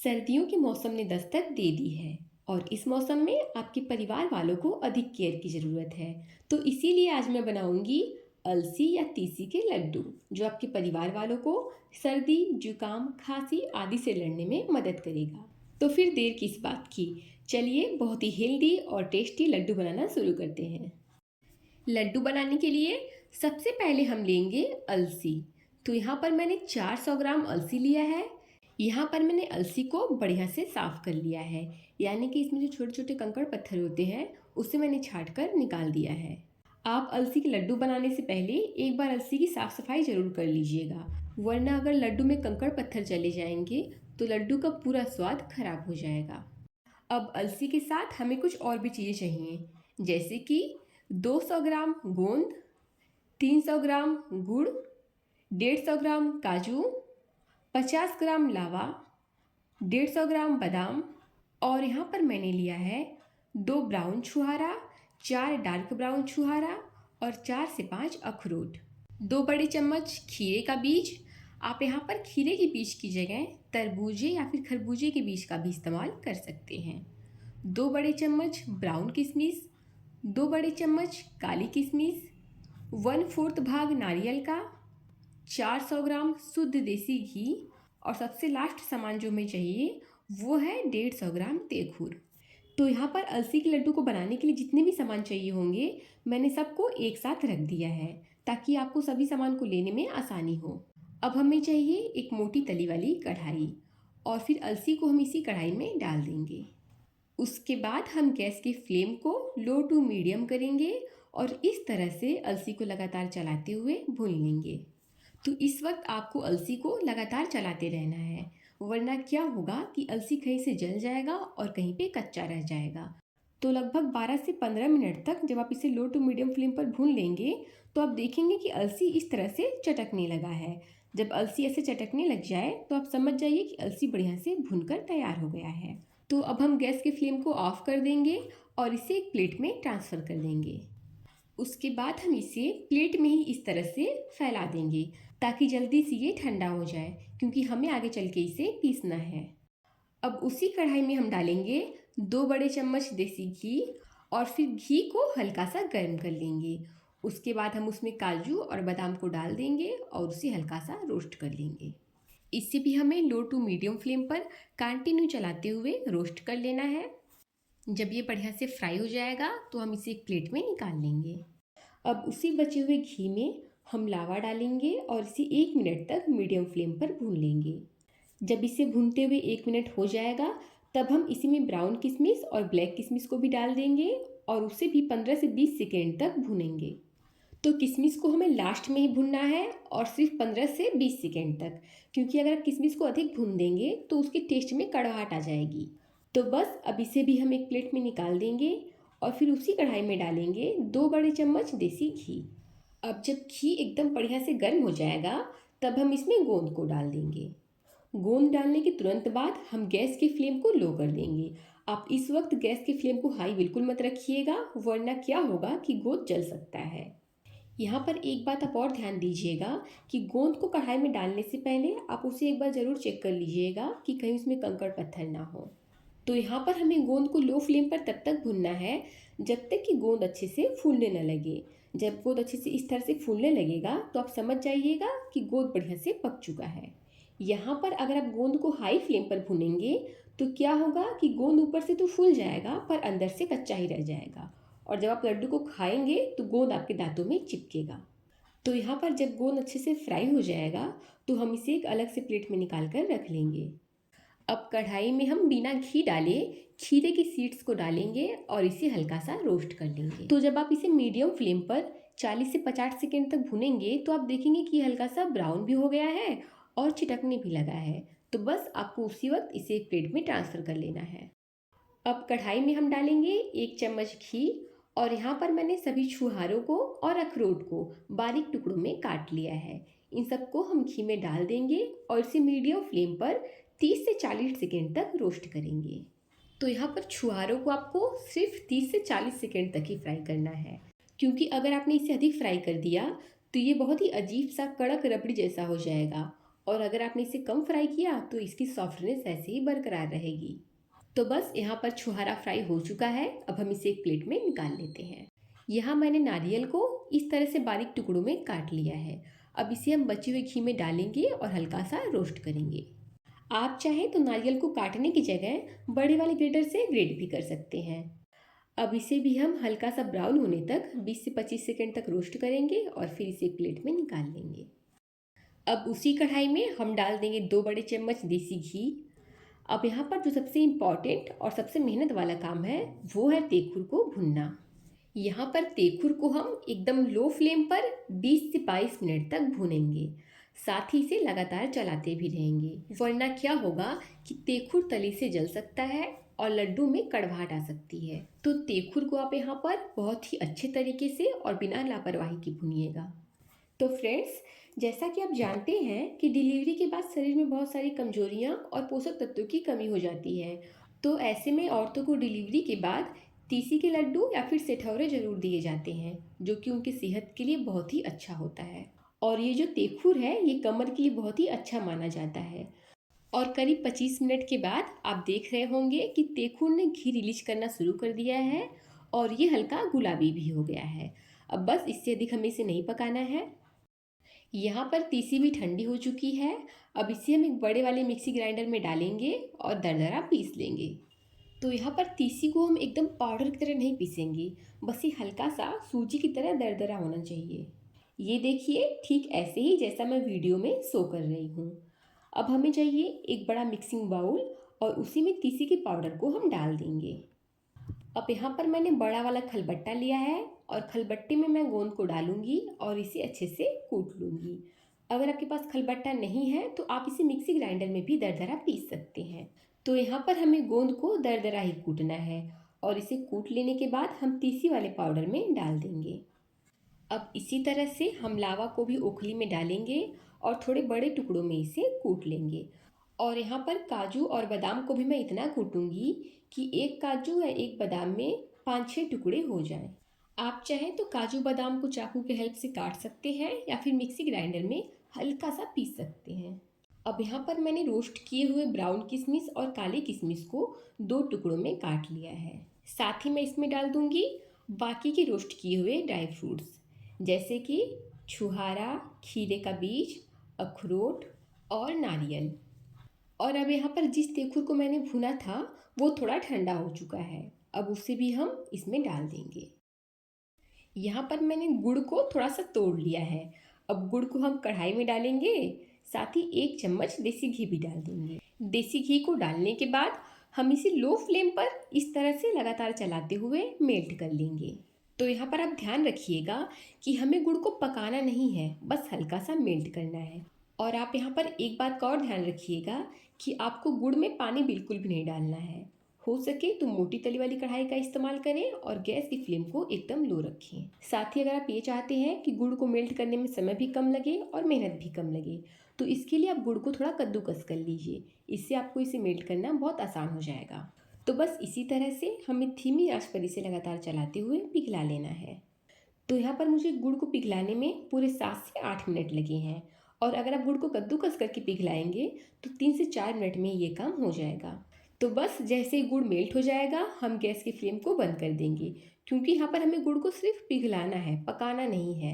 सर्दियों के मौसम ने दस्तक दे दी है और इस मौसम में आपके परिवार वालों को अधिक केयर की ज़रूरत है। तो इसीलिए आज मैं बनाऊंगी अलसी या तीसी के लड्डू, जो आपके परिवार वालों को सर्दी, जुकाम, खांसी आदि से लड़ने में मदद करेगा। तो फिर देर किस बात की, चलिए बहुत ही हेल्दी और टेस्टी लड्डू बनाना शुरू करते हैं। लड्डू बनाने के लिए सबसे पहले हम लेंगे अलसी। तो यहाँ पर मैंने 400 ग्राम अलसी लिया है। यहाँ पर मैंने अलसी को बढ़िया से साफ कर लिया है, यानी कि इसमें जो छोटे छोटे कंकड़ पत्थर होते हैं उसे मैंने छाट कर निकाल दिया है। आप अलसी के लड्डू बनाने से पहले एक बार अलसी की साफ सफाई जरूर कर लीजिएगा, वरना अगर लड्डू में कंकड़ पत्थर चले जाएंगे तो लड्डू का पूरा स्वाद खराब हो जाएगा। अब अलसी के साथ हमें कुछ और भी चीज़ें चाहिए, जैसे कि 200 ग्राम गोंद, 300 ग्राम गुड़, 150 ग्राम काजू, 50 ग्राम लावा, 150 ग्राम बादाम, और यहाँ पर मैंने लिया है 2 ब्राउन छुहारा, 4 डार्क ब्राउन छुहारा और 4 से 5 अखरोट, 2 बड़े चम्मच खीरे का बीज। आप यहाँ पर खीरे के बीज की जगह तरबूजे या फिर खरबूजे के बीज का भी इस्तेमाल कर सकते हैं। 2 बड़े चम्मच ब्राउन किशमिश, 2 बड़े चम्मच काली किशमिश, 1/4 भाग नारियल का, 400 ग्राम शुद्ध देसी घी, और सबसे लास्ट सामान जो हमें चाहिए वो है 150 ग्राम तेखूर। तो यहाँ पर अलसी के लड्डू को बनाने के लिए जितने भी सामान चाहिए होंगे मैंने सबको एक साथ रख दिया है, ताकि आपको सभी सामान को लेने में आसानी हो। अब हमें चाहिए एक मोटी तली वाली कढ़ाई, और फिर अलसी को हम इसी कढ़ाई में डाल देंगे। उसके बाद हम गैस की फ्लेम को लो टू मीडियम करेंगे और इस तरह से अलसी को लगातार चलाते हुए भून लेंगे। तो इस वक्त आपको अलसी को लगातार चलाते रहना है, वरना क्या होगा कि अलसी कहीं से जल जाएगा और कहीं पे कच्चा रह जाएगा। तो लगभग 12 से 15 मिनट तक जब आप इसे लो टू मीडियम फ्लेम पर भून लेंगे तो आप देखेंगे कि अलसी इस तरह से चटकने लगा है। जब अलसी ऐसे चटकने लग जाए तो आप समझ जाइए कि अलसी बढ़िया से भुनकर तैयार हो गया है। तो अब हम गैस के फ्लेम को ऑफ कर देंगे और इसे एक प्लेट में ट्रांसफ़र कर देंगे। उसके बाद हम इसे प्लेट में ही इस तरह से फैला देंगे, ताकि जल्दी से ये ठंडा हो जाए, क्योंकि हमें आगे चल के इसे पीसना है। अब उसी कढ़ाई में हम डालेंगे 2 बड़े चम्मच देसी घी, और फिर घी को हल्का सा गर्म कर लेंगे। उसके बाद हम उसमें काजू और बादाम को डाल देंगे और उसे हल्का सा रोस्ट कर लेंगे। इससे भी हमें लो टू मीडियम फ्लेम पर कंटिन्यू चलाते हुए रोस्ट कर लेना है। जब ये बढ़िया से फ्राई हो जाएगा तो हम इसे एक प्लेट में निकाल लेंगे। अब उसी बचे हुए घी में हम लावा डालेंगे और इसे 1 मिनट तक मीडियम फ्लेम पर भून लेंगे। जब इसे भूनते हुए 1 मिनट हो जाएगा तब हम इसी में ब्राउन किशमिश और ब्लैक किशमिश को भी डाल देंगे और उसे भी 15 से 20 सेकेंड तक भूनेंगे। तो किशमिश को हमें लास्ट में ही भूनना है और सिर्फ 15 से 20 सेकेंड तक, क्योंकि अगर आप किशमिश को अधिक भून देंगे तो उसके टेस्ट में कड़वाहट आ जाएगी। तो बस अब इसे भी हम एक प्लेट में निकाल देंगे और फिर उसी कढ़ाई में डालेंगे 2 बड़े चम्मच देसी घी। अब जब घी एकदम बढ़िया से गर्म हो जाएगा तब हम इसमें गोंद को डाल देंगे। गोंद डालने के तुरंत बाद हम गैस की फ्लेम को लो कर देंगे। आप इस वक्त गैस की फ्लेम को हाई बिल्कुल मत रखिएगा, वरना क्या होगा कि गोंद जल सकता है। यहाँ पर एक बात आप और ध्यान दीजिएगा कि गोंद को कढ़ाई में डालने से पहले आप उसे एक बार ज़रूर चेक कर लीजिएगा कि कहीं उसमें कंकड़ पत्थर ना हो। तो यहाँ पर हमें गोंद को लो फ्लेम पर तब तक भूनना है जब तक कि गोंद अच्छे से फूलने न लगे। जब गोंद अच्छे से इस तरह से फूलने लगेगा तो आप समझ जाइएगा कि गोंद बढ़िया से पक चुका है। यहाँ पर अगर आप गोंद को हाई फ्लेम पर भूनेंगे तो क्या होगा कि गोंद ऊपर से तो फूल जाएगा पर अंदर से कच्चा ही रह जाएगा, और जब आप लड्डू को खाएंगे तो गोंद आपके दांतों में चिपकेगा। तो यहाँ पर जब गोंद अच्छे से फ्राई हो जाएगा तो हम इसे एक अलग से प्लेट में निकाल कर रख लेंगे। अब कढ़ाई में हम बिना घी डाले खीरे की सीड्स को डालेंगे और इसे हल्का सा रोस्ट कर लेंगे। तो जब आप इसे मीडियम फ्लेम पर 40 से 50 सेकेंड तक भुनेंगे तो आप देखेंगे कि हल्का सा ब्राउन भी हो गया है और चिटकने भी लगा है। तो बस आपको उसी वक्त इसे एक प्लेट में ट्रांसफ़र कर लेना है। अब कढ़ाई में हम डालेंगे 1 चम्मच घी, और यहाँ पर मैंने सभी छुहारों को और अखरोट को बारीक टुकड़ों में काट लिया है। इन सबको हम घी में डाल देंगे और इसे मीडियम फ्लेम पर 30 से 40 सेकेंड तक रोस्ट करेंगे। तो यहाँ पर छुहारों को आपको सिर्फ 30 से 40 सेकेंड तक ही फ्राई करना है, क्योंकि अगर आपने इसे अधिक फ्राई कर दिया तो ये बहुत ही अजीब सा कड़क रबड़ी जैसा हो जाएगा और अगर आपने इसे कम फ्राई किया तो इसकी सॉफ्टनेस ऐसे ही बरकरार रहेगी। तो बस यहाँ पर छुहारा फ्राई हो चुका है। अब हम इसे एक प्लेट में निकाल लेते हैं। यहाँ मैंने नारियल को इस तरह से बारीक टुकड़ों में काट लिया है। अब इसे हम बचे हुए घी में डालेंगे और हल्का सा रोस्ट करेंगे। आप चाहें तो नारियल को काटने की जगह बड़े वाले ग्रेटर से ग्रेट भी कर सकते हैं। अब इसे भी हम हल्का सा ब्राउन होने तक 20 से 25 सेकंड तक रोस्ट करेंगे और फिर इसे प्लेट में निकाल लेंगे। अब उसी कढ़ाई में हम डाल देंगे 2 बड़े चम्मच देसी घी। अब यहाँ पर जो सबसे इम्पॉर्टेंट और सबसे मेहनत वाला काम है वो है तेखुर को भुनना। यहाँ पर तेखुर को हम एकदम लो फ्लेम पर 20 से 22 मिनट तक भूनेंगे। साथ ही इसे लगातार चलाते भी रहेंगे, वरना क्या होगा कि तेखुर तले से जल सकता है और लड्डू में कड़वाहट आ सकती है। तो तेखुर को आप यहाँ पर बहुत ही अच्छे तरीके से और बिना लापरवाही के भूनिएगा। तो फ्रेंड्स, जैसा कि आप जानते हैं कि डिलीवरी के बाद शरीर में बहुत सारी कमजोरियां और पोषक तत्वों की कमी हो जाती है। तो ऐसे में औरतों को डिलीवरी के बाद तीसी के लड्डू या फिर सेठौरे जरूर दिए जाते हैं, जो कि उनकी सेहत के लिए बहुत ही अच्छा होता है। और ये जो तेखुर है ये कमर के लिए बहुत ही अच्छा माना जाता है। और करीब 25 मिनट के बाद आप देख रहे होंगे कि तेखुर ने घी रिलीज करना शुरू कर दिया है और ये हल्का गुलाबी भी हो गया है। अब बस इससे अधिक हमें इसे नहीं पकाना है। यहाँ पर तीसी भी ठंडी हो चुकी है। अब इसे हम एक बड़े वाले मिक्सी ग्राइंडर में डालेंगे और दरदरा पीस लेंगे। तो यहाँ पर तीसी को हम एकदम पाउडर की तरह नहीं पीसेंगे, बस ये हल्का सा सूजी की तरह दरदरा होना चाहिए। ये देखिए, ठीक ऐसे ही जैसा मैं वीडियो में शो कर रही हूँ। अब हमें चाहिए एक बड़ा मिक्सिंग बाउल और उसी में तीसी के पाउडर को हम डाल देंगे। अब यहाँ पर मैंने बड़ा वाला खलबट्टा लिया है और खलबट्टे में मैं गोंद को डालूंगी और इसे अच्छे से कूट लूँगी। अगर आपके पास खलबट्टा नहीं है तो आप इसे मिक्सी ग्राइंडर में भी दरदरा पीस सकते हैं। तो यहाँ पर हमें गोंद को दरदरा ही कूटना है और इसे कूट लेने के बाद हम तीसी वाले पाउडर में डाल देंगे। अब इसी तरह से हम लावा को भी ओखली में डालेंगे और थोड़े बड़े टुकड़ों में इसे कूट लेंगे। और यहाँ पर काजू और बादाम को भी मैं इतना कूटूंगी कि एक काजू या एक बादाम में 5-6 टुकड़े हो जाएं। आप चाहें तो काजू बादाम को चाकू के हेल्प से काट सकते हैं या फिर मिक्सी ग्राइंडर में हल्का सा पीस सकते हैं। अब यहाँ पर मैंने रोस्ट किए हुए ब्राउन किशमिश और काले किशमिश को 2 टुकड़ों में काट लिया है। साथ ही मैं इसमें डाल दूंगी बाकी के रोस्ट किए हुए ड्राई फ्रूट्स, जैसे कि छुहारा, खीरे का बीज, अखरोट और नारियल। और अब यहाँ पर जिस तेखुर को मैंने भुना था वो थोड़ा ठंडा हो चुका है। अब उसे भी हम इसमें डाल देंगे। यहाँ पर मैंने गुड़ को थोड़ा सा तोड़ लिया है। अब गुड़ को हम कढ़ाई में डालेंगे, साथ ही 1 चम्मच देसी घी भी डाल देंगे। देसी घी को डालने के बाद हम इसे लो फ्लेम पर इस तरह से लगातार चलाते हुए मेल्ट कर लेंगे। तो यहाँ पर आप ध्यान रखिएगा कि हमें गुड़ को पकाना नहीं है, बस हल्का सा मेल्ट करना है। और आप यहाँ पर एक बात का और ध्यान रखिएगा कि आपको गुड़ में पानी बिल्कुल भी नहीं डालना है। हो सके तो मोटी तली वाली कढ़ाई का इस्तेमाल करें और गैस की फ्लेम को एकदम लो रखें। साथ ही अगर आप ये चाहते हैं कि गुड़ को मेल्ट करने में समय भी कम लगे और मेहनत भी कम लगे, तो इसके लिए आप गुड़ को थोड़ा कद्दूकस कर लीजिए। इससे आपको इसे मेल्ट करना बहुत आसान हो जाएगा। तो बस इसी तरह से हमें धीमी आंच पर इसे लगातार चलाते हुए पिघला लेना है। तो यहाँ पर मुझे गुड़ को पिघलाने में पूरे 7 से 8 मिनट लगे हैं। और अगर आप गुड़ को कद्दूकस करके पिघलाएंगे तो 3 से 4 मिनट में ये काम हो जाएगा। तो बस जैसे ही गुड़ मेल्ट हो जाएगा हम गैस की फ्लेम को बंद कर देंगे, क्योंकि यहाँ पर हमें गुड़ को सिर्फ पिघलाना है, पकाना नहीं है।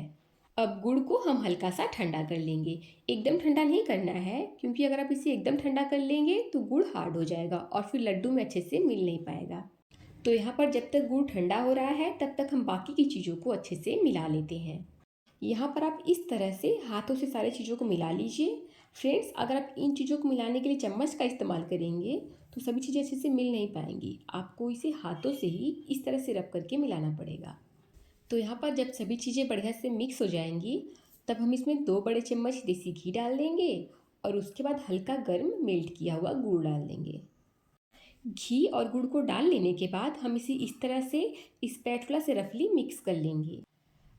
अब गुड़ को हम हल्का सा ठंडा कर लेंगे। एकदम ठंडा नहीं करना है, क्योंकि अगर आप इसे एकदम ठंडा कर लेंगे तो गुड़ हार्ड हो जाएगा और फिर लड्डू में अच्छे से मिल नहीं पाएगा। तो यहाँ पर जब तक गुड़ ठंडा हो रहा है तब तक हम बाकी की चीज़ों को अच्छे से मिला लेते हैं। यहाँ पर आप इस तरह से हाथों से सारी चीज़ों को मिला लीजिए। फ्रेंड्स, अगर आप इन चीज़ों को मिलाने के लिए चम्मच का इस्तेमाल करेंगे तो सभी चीज़ें अच्छे से मिल नहीं पाएंगी। आपको इसे हाथों से ही इस तरह से रब करके मिलाना पड़ेगा। तो यहाँ पर जब सभी चीज़ें बढ़िया से मिक्स हो जाएंगी तब हम इसमें 2 बड़े चम्मच देसी घी डाल देंगे और उसके बाद हल्का गर्म मेल्ट किया हुआ गुड़ डाल देंगे। घी और गुड़ को डाल लेने के बाद हम इसे इस तरह से स्पैटुला से रफली मिक्स कर लेंगे।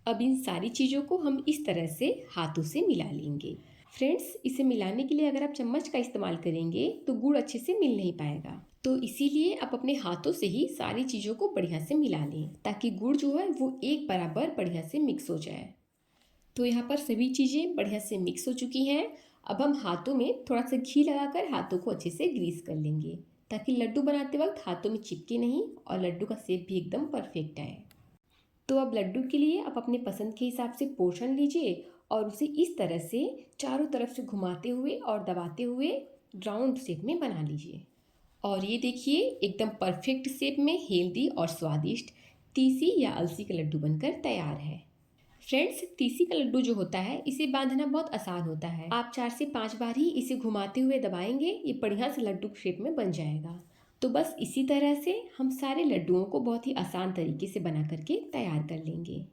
अब इन सारी चीज़ों को हम इस तरह से हाथों से मिला लेंगे। फ्रेंड्स, इसे मिलाने के लिए अगर आप चम्मच का इस्तेमाल करेंगे तो गुड़ अच्छे से मिल नहीं पाएगा। तो इसीलिए आप अपने हाथों से ही सारी चीज़ों को बढ़िया से मिला लें, ताकि गुड़ जो है वो एक बराबर बढ़िया से मिक्स हो जाए। तो यहाँ पर सभी चीज़ें बढ़िया से मिक्स हो चुकी हैं। अब हम हाथों में थोड़ा सा घी लगाकर हाथों को अच्छे से ग्रीस कर लेंगे, ताकि लड्डू बनाते वक्त हाथों में चिपके नहीं और लड्डू का शेप भी एकदम परफेक्ट आए। तो अब लड्डू के लिए आप अपने पसंद के हिसाब से पोर्शन लीजिए और उसे इस तरह से चारों तरफ से घुमाते हुए और दबाते हुए राउंड शेप में बना लीजिए। और ये देखिए, एकदम परफेक्ट शेप में हेल्दी और स्वादिष्ट तीसी या अलसी का लड्डू बनकर तैयार है। फ्रेंड्स, तीसी का लड्डू जो होता है इसे बांधना बहुत आसान होता है। आप 4 से 5 बार ही इसे घुमाते हुए दबाएंगे, ये बढ़िया से लड्डू शेप में बन जाएगा। तो बस इसी तरह से हम सारे लड्डुओं को बहुत ही आसान तरीके से बना करके तैयार कर लेंगे।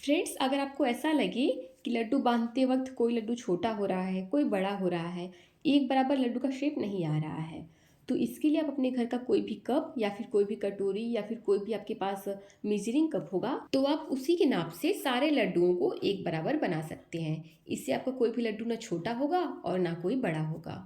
फ्रेंड्स, अगर आपको ऐसा लगे कि लड्डू बांधते वक्त कोई लड्डू छोटा हो रहा है, कोई बड़ा हो रहा है, एक बराबर लड्डू का शेप नहीं आ रहा है, तो इसके लिए आप अपने घर का कोई भी कप या फिर कोई भी कटोरी या फिर कोई भी आपके पास मेजरिंग कप होगा, तो आप उसी के नाप से सारे लड्डुओं को एक बराबर बना सकते हैं। इससे आपका कोई भी लड्डू ना छोटा होगा और ना कोई बड़ा होगा।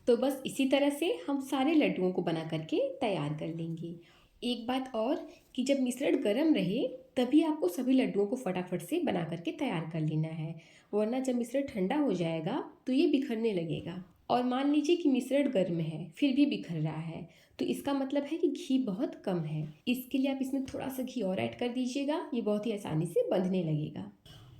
तो बस इसी तरह से हम सारे लड्डुओं को बना करके तैयार कर लेंगे। एक बात और, कि जब मिश्रण गर्म रहे तभी आपको सभी लड्डुओं को फटाफट से बना करके तैयार कर लेना है, वरना जब मिश्रण ठंडा हो जाएगा तो ये बिखरने लगेगा। और मान लीजिए कि मिश्रण गर्म है फिर भी बिखर रहा है, तो इसका मतलब है कि घी बहुत कम है। इसके लिए आप इसमें थोड़ा सा घी और ऐड कर दीजिएगा, ये बहुत ही आसानी से बंधने लगेगा।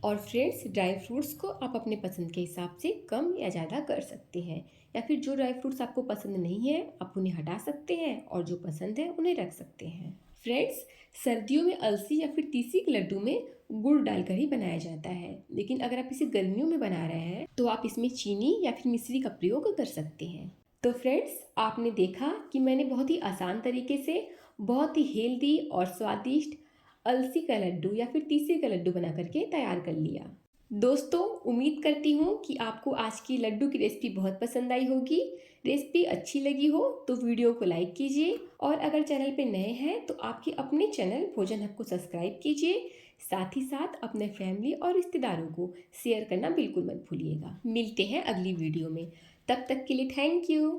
और फ्रेंड्स, ड्राई फ्रूट्स को आप अपने पसंद के हिसाब से कम या ज़्यादा कर सकते हैं, या फिर जो ड्राई फ्रूट्स आपको पसंद नहीं है आप उन्हें हटा सकते हैं और जो पसंद है उन्हें रख सकते हैं। फ्रेंड्स, सर्दियों में अलसी या फिर तीसी के लड्डू में गुड़ डालकर ही बनाया जाता है, लेकिन अगर आप इसे गर्मियों में बना रहे हैं तो आप इसमें चीनी या फिर मिश्री का प्रयोग कर सकते हैं। तो फ्रेंड्स, आपने देखा कि मैंने बहुत ही आसान तरीके से बहुत ही हेल्दी और स्वादिष्ट अलसी का लड्डू या फिर तीसी का लड्डू बना करके तैयार कर लिया। दोस्तों, उम्मीद करती हूँ कि आपको आज की लड्डू की रेसिपी बहुत पसंद आई होगी। रेसिपी अच्छी लगी हो तो वीडियो को लाइक कीजिए, और अगर चैनल पे नए हैं तो आपके अपने चैनल भोजन हब को सब्सक्राइब कीजिए। साथ ही साथ अपने फैमिली और रिश्तेदारों को शेयर करना बिल्कुल मत भूलिएगा। मिलते हैं अगली वीडियो में, तब तक के लिए थैंक यू।